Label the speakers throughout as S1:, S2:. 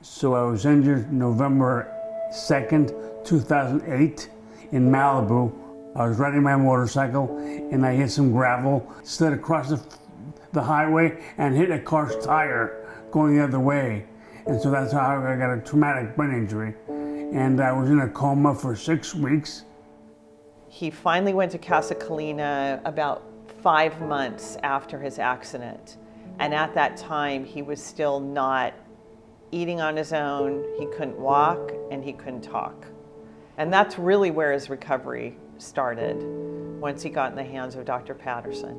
S1: So I was injured November 2nd, 2008 in Malibu. I was riding my motorcycle and I hit some gravel, slid across the highway and hit a car's tire going the other way. And so that's how I got a traumatic brain injury. And I was in a coma for 6 weeks.
S2: He finally went to Casa Colina about 5 months after his accident. And at that time, he was still not eating on his own. He couldn't walk and he couldn't talk. And that's really where his recovery started, once he got in the hands of Dr. Patterson.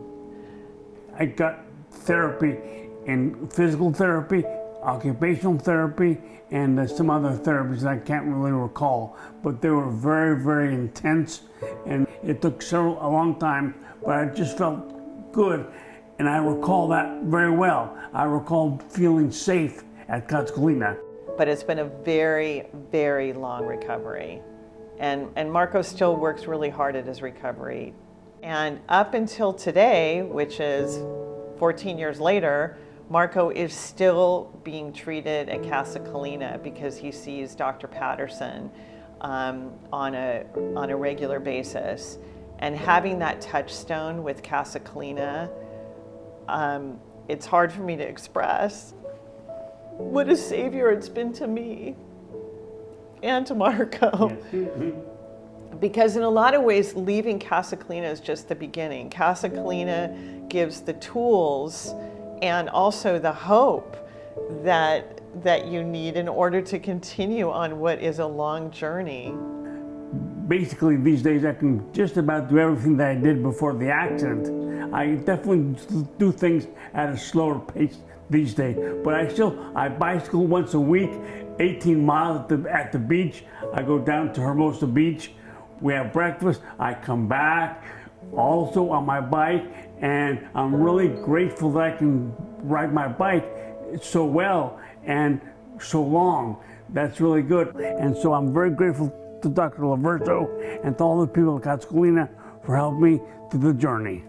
S1: I got therapy in physical therapy, occupational therapy, and some other therapies that I can't really recall. But they were very, very intense, and it took a long time, but I just felt good. And I recall that very well. I recall feeling safe at Casa Colina.
S2: But it's been a very, very long recovery. And Marco still works really hard at his recovery. And up until today, which is 14 years later, Marco is still being treated at Casa Colina because he sees Dr. Patterson on a regular basis. And having that touchstone with Casa Colina, it's hard for me to express what a savior it's been to me and to Marco.
S1: Yes.
S2: Because in a lot of ways, leaving Casa Colina is just the beginning. Casa Colina gives the tools and also the hope that you need in order to continue on what is a long journey.
S1: Basically, these days I can just about do everything that I did before the accident. I definitely do things at a slower pace these days, but I bicycle once a week, 18 miles at the beach. I go down to Hermosa Beach. We have breakfast. I come back also on my bike, and I'm really grateful that I can ride my bike so well and so long. That's really good. And so I'm very grateful to Dr. Laverso and to all the people at Casa Colina for helping me through the journey.